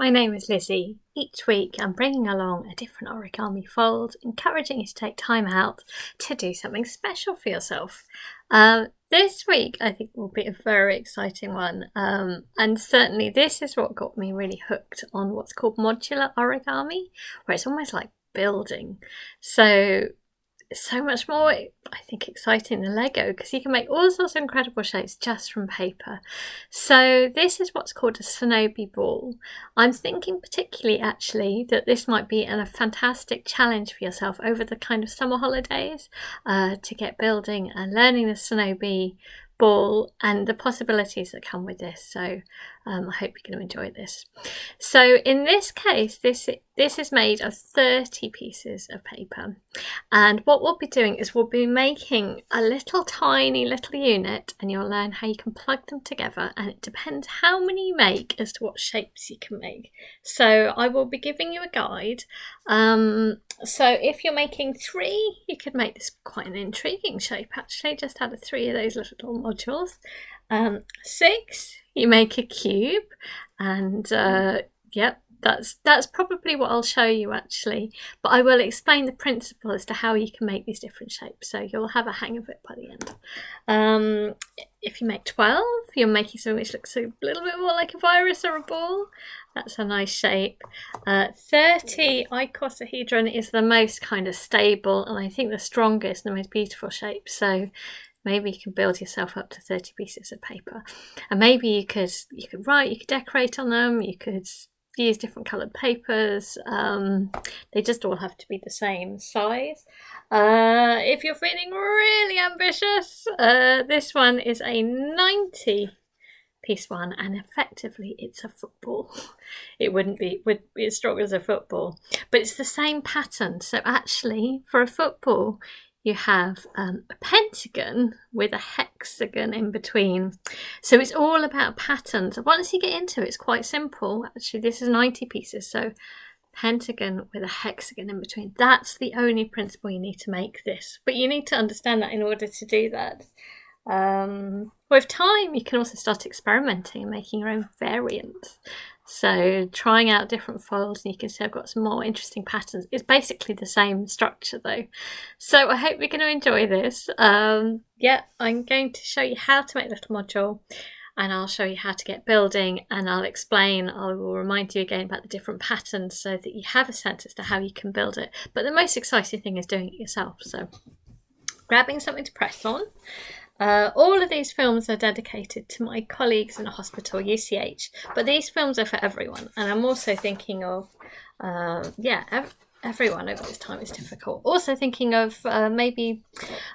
my name is Lizzie. Each week I'm bringing along a different origami fold, encouraging you to take time out to do something special for yourself. This week I think will be a very exciting one, and certainly this is what got me really hooked on what's called modular origami, where it's almost like building. So much more, I think, exciting than Lego, because you can make all sorts of incredible shapes just from paper. So this is what's called a Sonobe ball. I'm thinking particularly actually that this might be a fantastic challenge for yourself over the kind of summer holidays, to get building and learning the Sonobe ball and the possibilities that come with this. So I hope you're going to enjoy this. So in this case, this is made of 30 pieces of paper, and what we'll be doing is we'll be making a tiny little unit, and you'll learn how you can plug them together, and it depends how many you make as to what shapes you can make. So I will be giving you a guide. So if you're making 3, you could make this quite an intriguing shape actually, just out of 3 of those little modules. 6, you make a cube, and yep, that's probably what I'll show you actually, but I will explain the principle as to how you can make these different shapes, so you'll have a hang of it by the end. If you make 12, you're making something which looks a little bit more like a virus or a ball. That's a nice shape. 30, Icosahedron is the most kind of stable, and I think the strongest and the most beautiful shape. So maybe you can build yourself up to 30 pieces of paper, and maybe you could write, you could decorate on them, you could use different coloured papers. They just all have to be the same size. If you're feeling really ambitious, this one is a 90 piece one, and effectively it's a football. It would be as strong as a football, but it's the same pattern. So actually for a football you have a pentagon with a hexagon in between. So it's all about patterns. Once you get into it, it's quite simple. Actually, this is 90 pieces, so pentagon with a hexagon in between. That's the only principle you need to make this. But you need to understand that in order to do that. With time, you can also start experimenting and making your own variants. So trying out different folds, and you can see I've got some more interesting patterns. It's basically the same structure though. So I hope you're going to enjoy this. Yeah, I'm going to show you how to make a little module, and I'll show you how to get building, and I will remind you again about the different patterns so that you have a sense as to how you can build it. But the most exciting thing is doing it yourself. So grabbing something to press on. All of these films are dedicated to my colleagues in a hospital, UCLH, but these films are for everyone. And I'm also thinking of, everyone over this time is difficult. Also thinking of maybe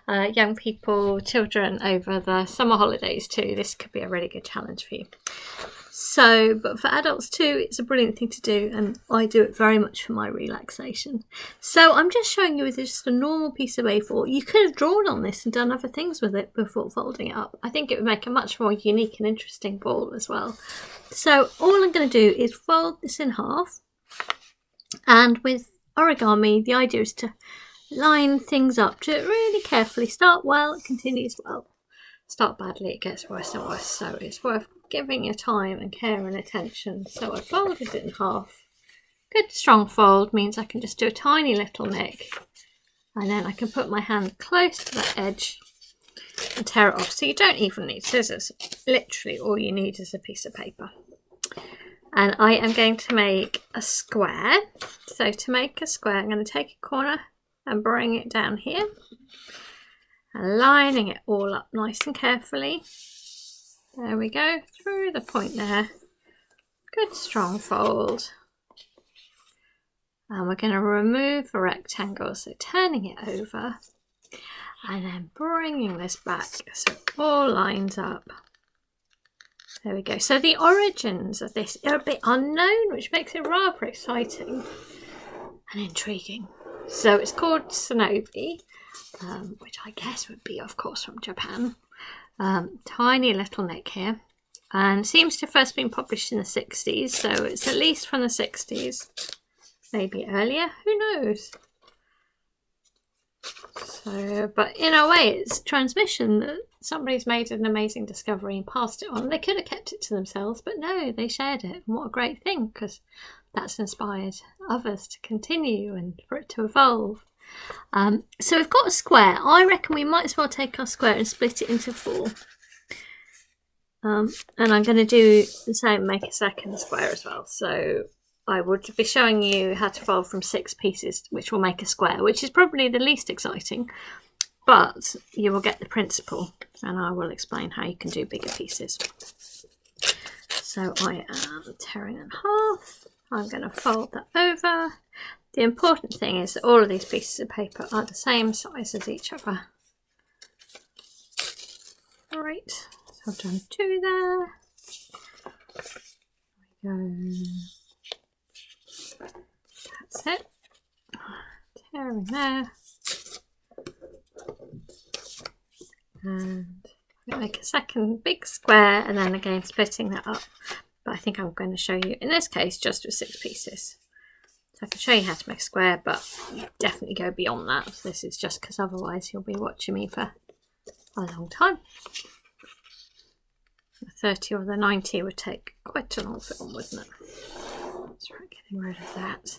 young people, children over the summer holidays too. This could be a really good challenge for you. So, but for adults too, it's a brilliant thing to do, and I do it very much for my relaxation. So I'm just showing you with just a normal piece of A4. You could have drawn on this and done other things with it before folding it up. I think it would make a much more unique and interesting ball as well. So all I'm going to do is fold this in half, and with origami, the idea is to line things up, to really carefully start well, it continues well. Start badly, it gets worse and worse. So it's worth giving your time and care and attention. So I folded it in half. Good strong fold means I can just do a tiny little nick, and then I can put my hand close to that edge and tear it off. So you don't even need scissors. Literally all you need is a piece of paper. And I am going to make a square. So to make a square, I'm going to take a corner and bring it down here, and lining it all up nice and carefully. There we go, through the point there. Good strong fold. And we're going to remove the rectangle, so turning it over and then bringing this back so it all lines up. There we go. So the origins of this are a bit unknown, which makes it rather exciting and intriguing. So it's called Sonobe, which I guess would be, of course, from Japan. Tiny little neck here, and seems to have first been published in the 60s, so it's at least from the 60s, maybe earlier, who knows. So, but in a way, it's transmission that somebody's made an amazing discovery and passed it on. They could have kept it to themselves, but no, they shared it. And what a great thing, because that's inspired others to continue and for it to evolve. So we've got a square. I reckon we might as well take our square and split it into 4. And I'm going to do the same, make a second square as well. So I would be showing you how to fold from 6 pieces, which will make a square, which is probably the least exciting, but you will get the principle, and I will explain how you can do bigger pieces. So I am tearing in half. I'm going to fold that over. The important thing is that all of these pieces of paper are the same size as each other. All right, so I've done 2 there. There we go. That's it. Tear in there. And I'm going to make a second big square, and then again splitting that up. But I think I'm going to show you, in this case, just with 6 pieces. So I can show you how to make a square, but definitely go beyond that. This is just because otherwise you'll be watching me for a long time. The 30 or the 90 would take quite a long film, wouldn't it? Let's try getting rid of that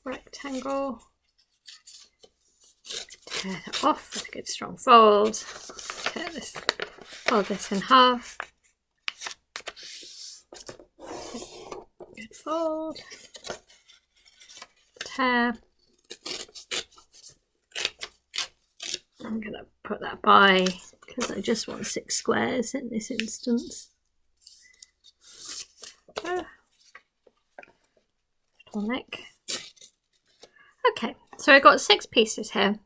rectangle. Tear that off with a good strong fold. Fold this in half. Good fold. Tear. I'm going to put that by because I just want 6 squares in this instance. Neck. Okay, so I've got 6 pieces here.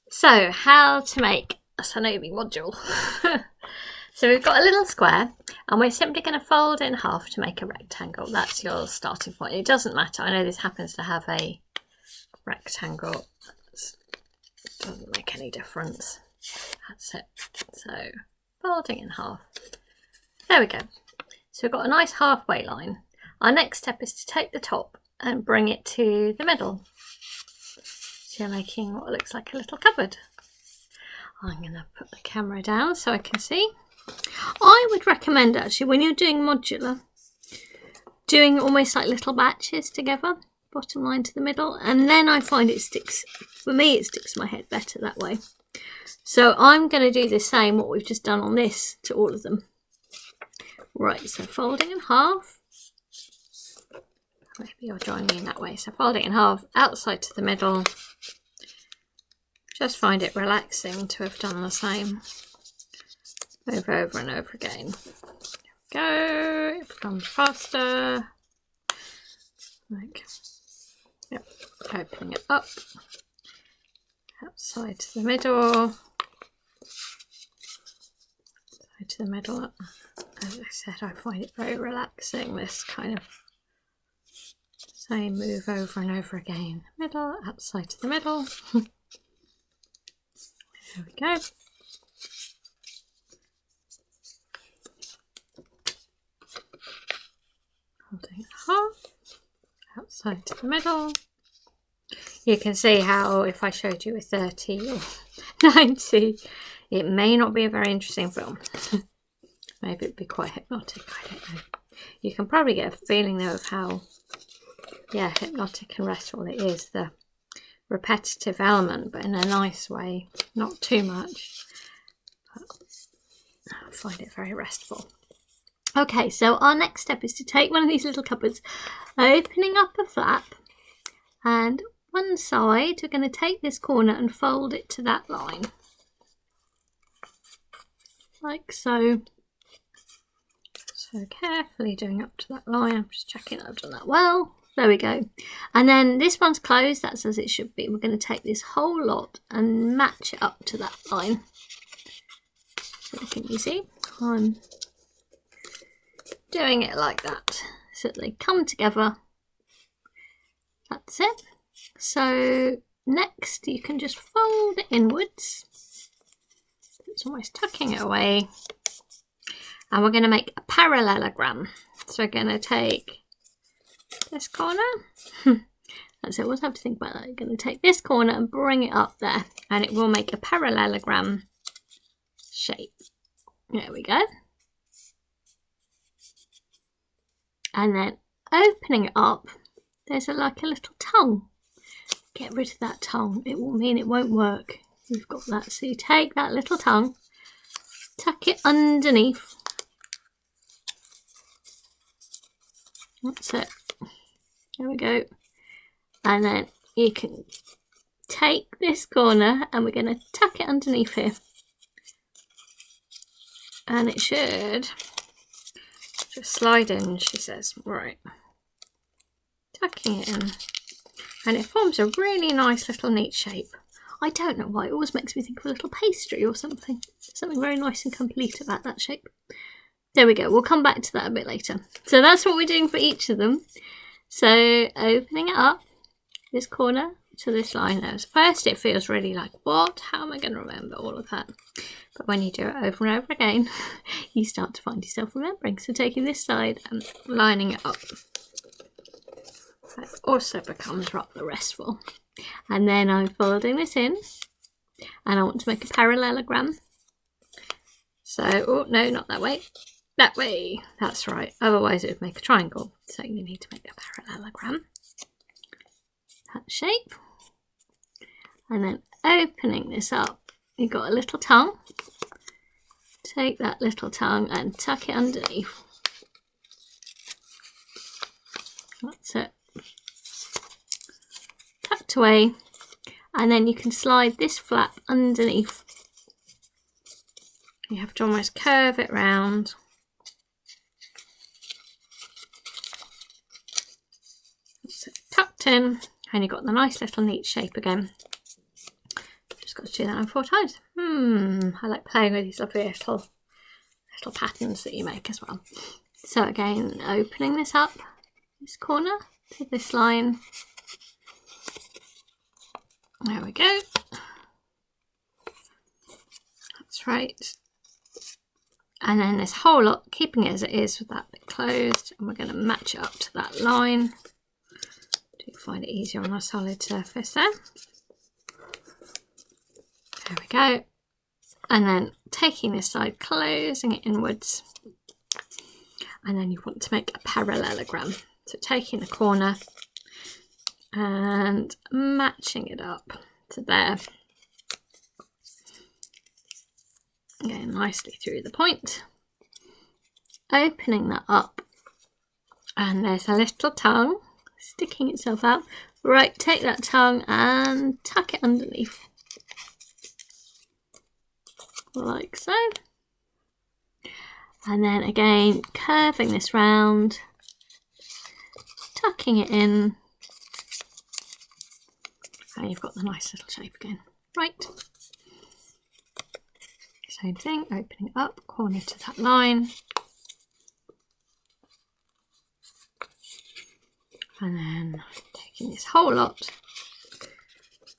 So how to make a Sonobe module. So we've got a little square, and we're simply going to fold it in half to make a rectangle. That's your starting point. It doesn't matter. I know this happens to have a rectangle. It doesn't make any difference. That's it. So folding in half. There we go. So we've got a nice halfway line. Our next step is to take the top and bring it to the middle. So you're making what looks like a little cupboard. I'm going to put the camera down so I can see. I would recommend actually when you're doing modular, doing almost like little batches together, bottom line to the middle, and then I find it sticks, for me it sticks to my head better that way. So I'm going to do the same, what we've just done on this, to all of them. Right, so folding in half. Maybe you'll join me in that way. So fold it in half, outside to the middle. Just find it relaxing to have done the same over and over again. There we go. It becomes faster. Like, yep, opening it up. Outside to the middle. Side to the middle. As I said, I find it very relaxing, this kind of same move over and over again. Middle, outside to the middle. There we go. Holding it half, outside to the middle. You can see how if I showed you a 30 or 90, it may not be a very interesting film. Maybe it'd be quite hypnotic, I don't know. You can probably get a feeling though of how, yeah, hypnotic and restful it is, the repetitive element, but in a nice way, not too much. But I find it very restful. Okay, so our next step is to take one of these little cupboards, opening up a flap, and one side, we're going to take this corner and fold it to that line. Like so. So carefully doing up to that line. I'm just checking I've done that well. There we go. And then this one's closed, that's as it should be. We're going to take this whole lot and match it up to that line. So can you see? I'm doing it like that so that they come together. That's it. So next you can just fold it inwards. It's almost tucking it away. And we're going to make a parallelogram. So we're going to take this corner That's it. We'll have to think about that. You're going to take this corner and bring it up there, and it will make a parallelogram shape. There we go. And then opening it up, there's like a little tongue. Get rid of that tongue. It will mean it won't work. We've got that. So you take that little tongue, tuck it underneath. That's it. There we go. And then you can take this corner and we're going to tuck it underneath here. And it should just slide in, she says. Right. Tucking it in. And it forms a really nice little neat shape. I don't know why. It always makes me think of a little pastry or something. Something very nice and complete about that shape. There we go. We'll come back to that a bit later. So that's what we're doing for each of them. So opening it up, this corner to this line. Now, first it feels really like, what? How am I going to remember all of that? But when you do it over and over again, you start to find yourself remembering. So taking this side and lining it up. That also becomes rather restful. And then I'm folding this in. And I want to make a parallelogram. So, oh no, not that way. That way. That's right. Otherwise it would make a triangle. So you need to make a parallelogram. That shape. And then opening this up, you've got a little tongue. Take that little tongue and tuck it underneath. That's it. Tucked away. And then you can slide this flap underneath. You have to almost curve it round. That's it, tucked in, and you've got the nice little neat shape again. Just got to do that 4 times. I like playing with these lovely little patterns that you make as well. So again, opening this up, this corner to this line. There we go. That's right. And then this whole lot, keeping it as it is with that bit closed, and we're going to match it up to that line. Do find it easier on a solid surface there. There we go. And then taking this side, closing it inwards. And then you want to make a parallelogram. So taking the corner and matching it up to there. Going nicely through the point, opening that up, and there's a little tongue sticking itself out. Right, take that tongue and tuck it underneath, like so. And then again, curving this round, tucking it in, and you've got the nice little shape again. Right. Same thing, opening up, corner to that line. And then taking this whole lot,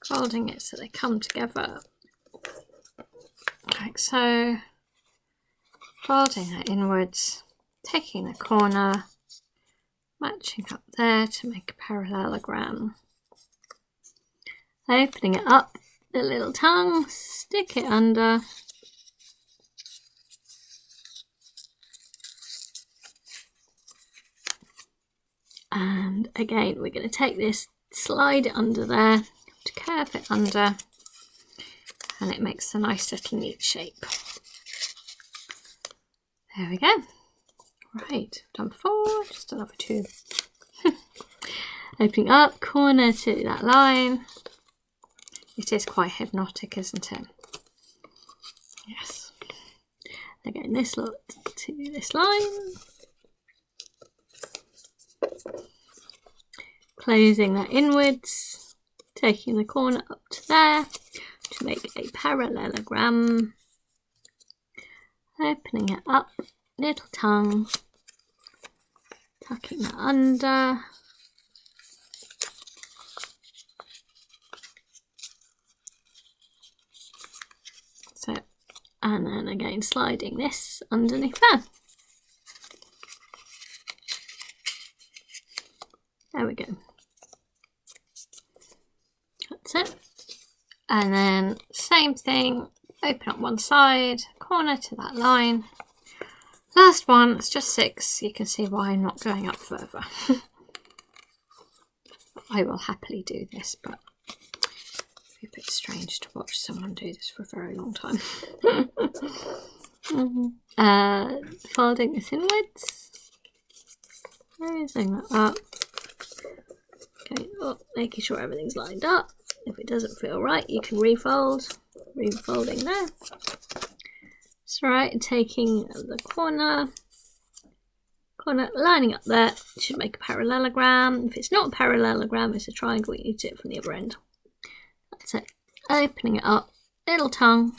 folding it so they come together. Like so. Folding that inwards, taking the corner, matching up there to make a parallelogram. Opening it up, the little tongue, stick it under. And again, we're going to take this, slide it under there, to curve it under, and it makes a nice little neat shape. There we go. Right, done 4, just another 2. Opening up, corner to that line. It is quite hypnotic, isn't it? Yes. Again, this lot to this line. Closing that inwards, taking the corner up to there to make a parallelogram. Opening it up, little tongue, tucking that under. So, and then again sliding this underneath there. There we go. And then same thing, open up one side, corner to that line. Last one, it's just 6. You can see why I'm not going up further. I will happily do this, but it'd be a bit strange to watch someone do this for a very long time. Folding this inwards. Raising that up. Okay, making sure everything's lined up. If it doesn't feel right, you can refold. Refolding there. That's right, taking the corner, lining up there. It should make a parallelogram. If it's not a parallelogram, it's a triangle. You need to do it from the other end. That's it. Opening it up, little tongue,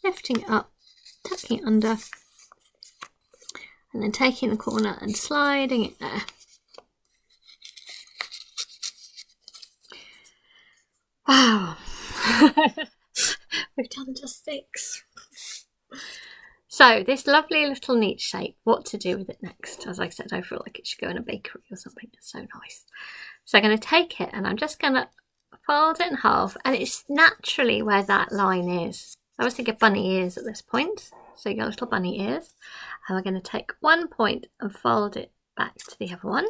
lifting it up, tucking it under, and then taking the corner and sliding it there. Wow. We've done just 6. So this lovely little neat shape, what to do with it next? As I said, I feel like it should go in a bakery or something. It's so nice. So I'm going to take it and I'm just going to fold it in half, and it's naturally where that line is. I always think of bunny ears at this point. So you got little bunny ears. And we're going to take one point and fold it back to the other one.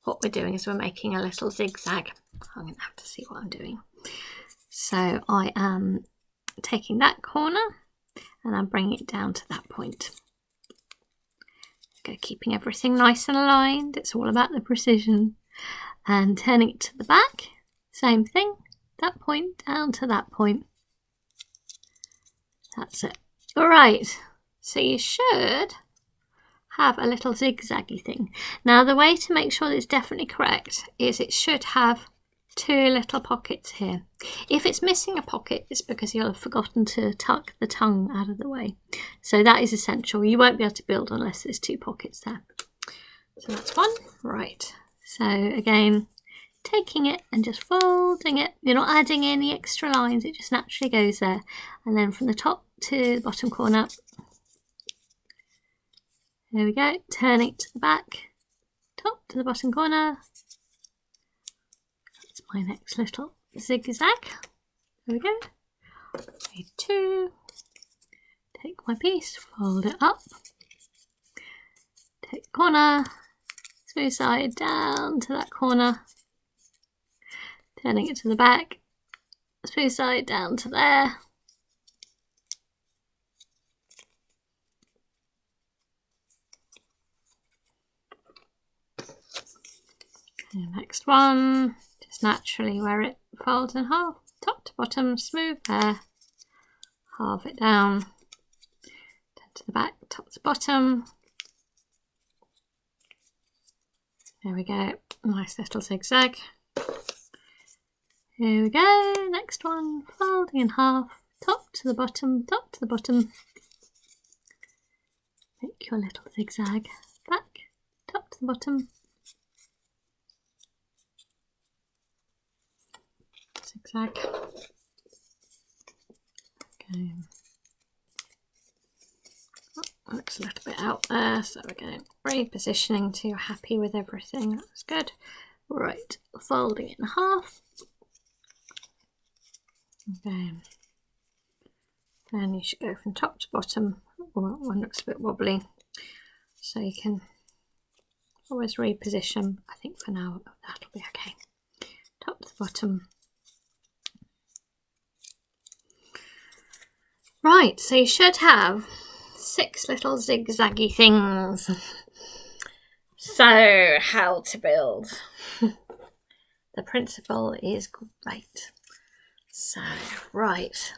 What we're doing is we're making a little zigzag. I'm going to have to see what I'm doing. So I am taking that corner and I'm bringing it down to that point. Okay, keeping everything nice and aligned. It's all about the precision. And turning it to the back. Same thing. That point down to that point. That's it. All right. So you should have a little zigzaggy thing. Now the way to make sure that it's definitely correct is it should have 2 little pockets here. If it's missing a pocket, it's because you'll have forgotten to tuck the tongue out of the way. So that is essential. You won't be able to build unless there's 2 pockets there. So that's one. Right. So again, taking it and just folding it. You're not adding any extra lines. It just naturally goes there. And then from the top to the bottom corner. There we go. Turning it to the back. Top to the bottom corner. My next little zigzag. There we go. Need 2. Take my piece, fold it up. Take the corner, smooth side down to that corner. Turning it to the back, smooth side down to there. And next one. Naturally where it folds in half, top to bottom, smooth there, halve it down, turn to the back, top to bottom. There we go, nice little zigzag. Here we go, next one, folding in half, top to the bottom, top to the bottom. Make your little zigzag, back, top to the bottom. Zigzag. Okay. Oh, looks a little bit out there, so we're going repositioning till you're happy with everything. That's good. Right, folding it in half. Okay. Then you should go from top to bottom. Oh, one looks a bit wobbly, so you can always reposition. I think for now that'll be okay. Top to the bottom. Right, so you should have 6 little zigzaggy things. So, how to build? The principle is great. So, right,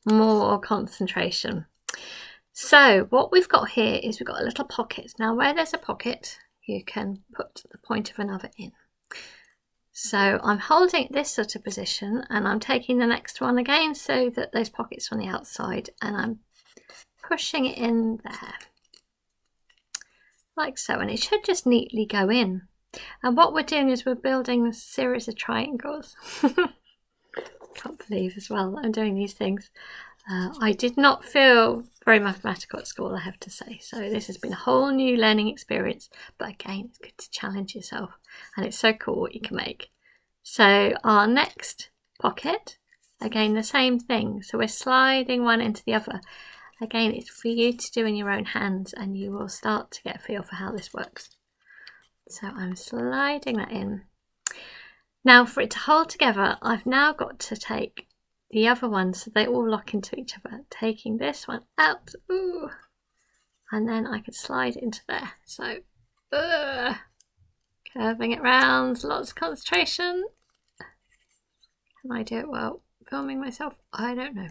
more concentration. So, what we've got here is we've got a little pocket. Now, where there's a pocket, you can put the point of another in. So I'm holding this sort of position and I'm taking the next one again so that those pockets are on the outside, and I'm pushing it in there like so, and it should just neatly go in. And what we're doing is we're building a series of triangles. Can't believe as well that I'm doing these things. I did not feel very mathematical at school, I have to say, so this has been a whole new learning experience, but again it's good to challenge yourself, and it's so cool what you can make. So our next pocket. Again, the same thing. So we're sliding one into the other. Again, it's for you to do in your own hands, and you will start to get a feel for how this works. So I'm sliding that in. Now for it to hold together, I've now got to take the other one so they all lock into each other. Taking this one out, ooh, and then I can slide into there. So, curving it round, lots of concentration. Can I do it well? Filming myself? I don't know.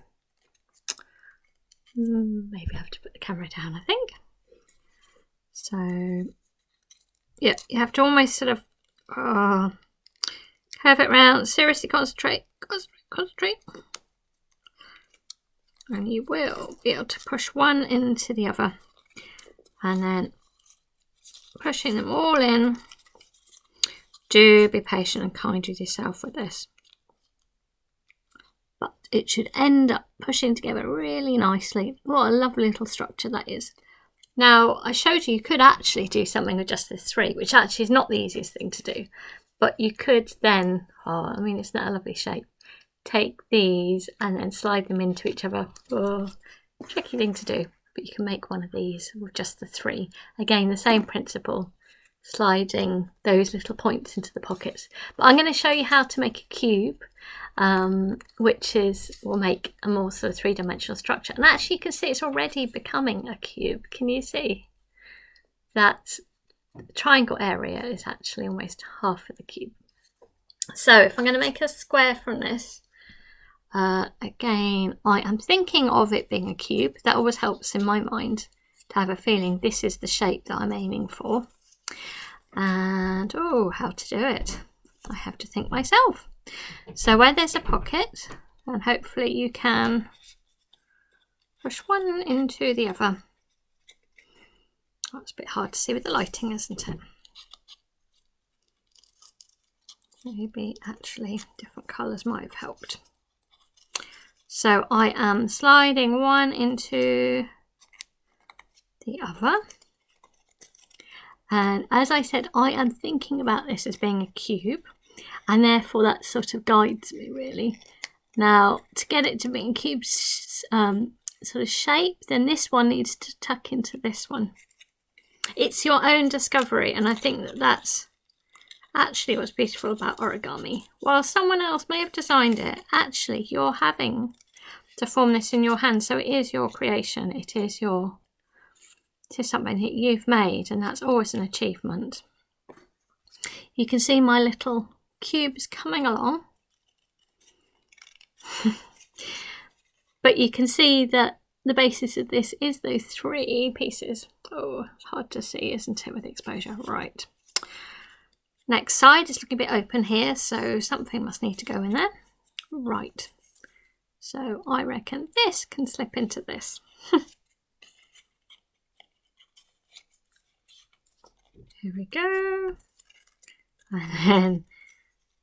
Maybe I have to put the camera down, I think. So, yeah, you have to almost sort of curve it round. Seriously, concentrate. Concentrate. And you will be able to push one into the other. And then pushing them all in. Do be patient and kind with yourself with this. But it should end up pushing together really nicely. What a lovely little structure that is. Now, I showed you could actually do something with just this 3, which actually is not the easiest thing to do. But you could then, I mean, isn't that a lovely shape? Take these and then slide them into each other. Tricky thing to do, but you can make one of these with just the 3. Again, the same principle, sliding those little points into the pockets. But I'm going to show you how to make a cube, which will make a more sort of 3-dimensional structure. And actually you can see it's already becoming a cube. Can you see that the triangle area is actually almost half of the cube? So if I'm going to make a square from this, again, I am thinking of it being a cube. That always helps in my mind to have a feeling this is the shape that I'm aiming for. And how to do it, I have to think myself. So where there's a pocket, and hopefully you can push one into the other. That's a bit hard to see with the lighting, isn't it? Maybe actually different colours might have helped. So I am sliding one into the other. And as I said, I am thinking about this as being a cube, and therefore that sort of guides me really. Now, to get it to be in cube sort of shape, then this one needs to tuck into this one. It's your own discovery, and I think that that's actually what's beautiful about origami. While someone else may have designed it, actually you're having to form this in your hand, so it is your creation. It is something that you've made, and that's always an achievement. You can see my little cubes coming along. But you can see that the basis of this is those 3 pieces. It's hard to see, isn't it, with the exposure? Right. Next side is looking a bit open here, so something must need to go in there. Right. So I reckon this can slip into this. Here we go. And then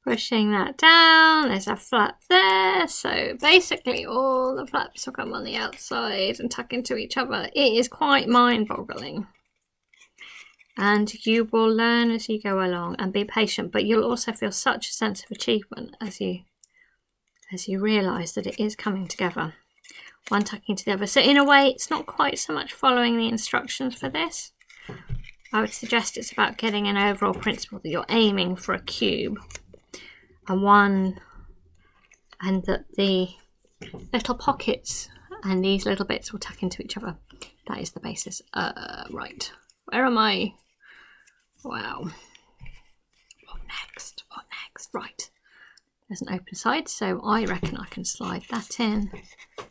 pushing that down, there's a flap there. So basically all the flaps will come on the outside and tuck into each other. It is quite mind-boggling. And you will learn as you go along, and be patient, but you'll also feel such a sense of achievement as you realise that it is coming together. One tucking to the other. So in a way, it's not quite so much following the instructions for this. I would suggest it's about getting an overall principle that you're aiming for a cube, and that the little pockets and these little bits will tuck into each other. That is the basis. Right. Where am I? Wow. What next? What next? Right. There's an open side, so I reckon I can slide that in.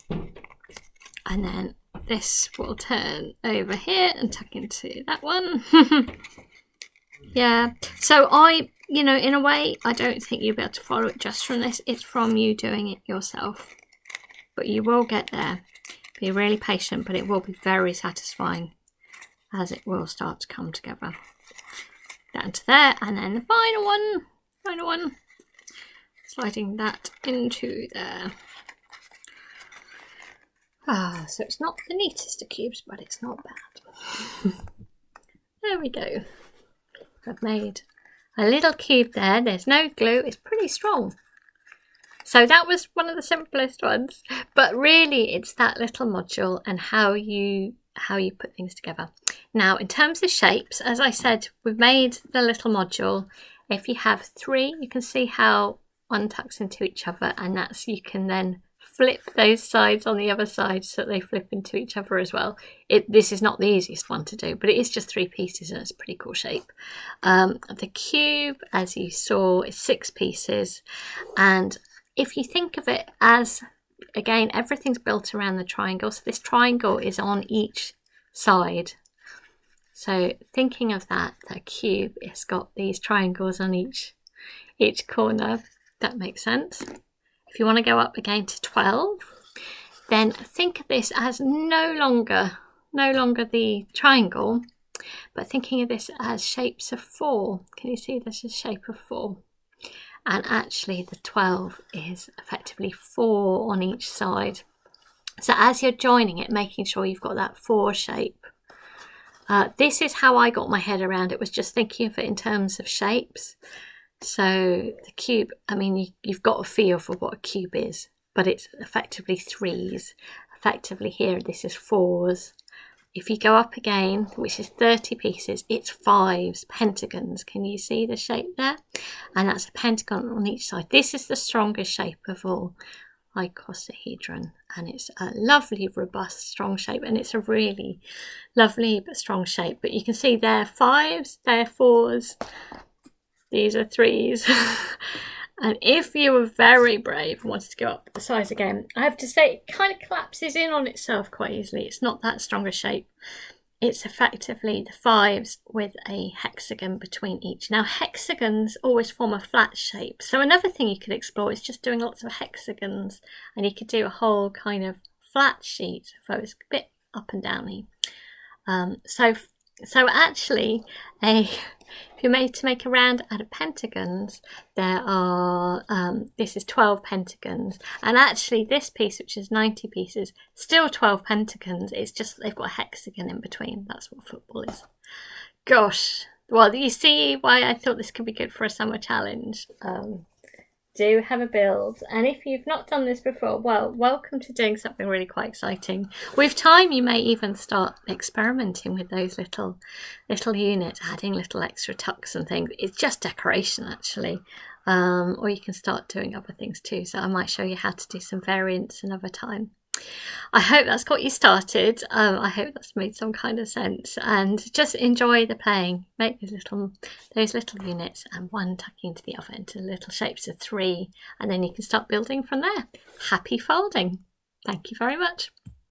And then this will turn over here and tuck into that one. Yeah. So in a way, I don't think you'll be able to follow it just from this. It's from you doing it yourself. But you will get there. Be really patient, but it will be very satisfying as it will start to come together. Down to there, and then the final one, sliding that into there. So it's not the neatest of cubes, but it's not bad. There we go. I've made a little cube there. There's no glue. It's pretty strong. So that was one of the simplest ones, but really it's that little module and how you put things together. Now, in terms of shapes, as I said, we've made the little module. If you have 3, you can see how one tucks into each other, and that's, you can then flip those sides on the other side so that they flip into each other as well. This is not the easiest one to do, but it is just 3 pieces and it's a pretty cool shape. The cube, as you saw, is 6 pieces, and if you think of it as, again, everything's built around the triangle, so this triangle is on each side. So thinking of that, the cube has got these triangles on each corner. That makes sense. If you want to go up again to 12, then think of this as no longer the triangle, but thinking of this as shapes of 4. Can you see this is a shape of 4? And actually the 12 is effectively 4 on each side. So as you're joining it, making sure you've got that 4 shape. This is how I got my head around it, was just thinking of it in terms of shapes. So the cube, I mean, you've got a feel for what a cube is, but it's effectively 3s. Effectively here, this is 4s. If you go up again, which is 30 pieces, it's 5s, pentagons. Can you see the shape there? And that's a pentagon on each side. This is the strongest shape of all, icosahedron. And it's a lovely, robust, strong shape. And it's a really lovely but strong shape. But you can see they're 5s, they're 4s. These are 3s. And if you were very brave and wanted to go up the size again, I have to say it kind of collapses in on itself quite easily. It's not that strong a shape. It's effectively the 5s with a hexagon between each. Now, hexagons always form a flat shape. So another thing you could explore is just doing lots of hexagons. And you could do a whole kind of flat sheet, so it's a bit up and downy. So actually, if you're made to make a round out of pentagons, there are, this is 12 pentagons. And actually this piece, which is 90 pieces, still 12 pentagons. It's just that they've got a hexagon in between. That's what football is. Gosh. Well, you see why I thought this could be good for a summer challenge. Do have a build, and if you've not done this before, well, welcome to doing something really quite exciting. With time, you may even start experimenting with those little units, adding little extra tucks and things. It's just decoration, actually, or you can start doing other things too. So I might show you how to do some variants another time. I hope that's got you started. I hope that's made some kind of sense, and just enjoy the playing. Make those little units, and one tucking into the other into little shapes of 3, and then you can start building from there. Happy folding. Thank you very much.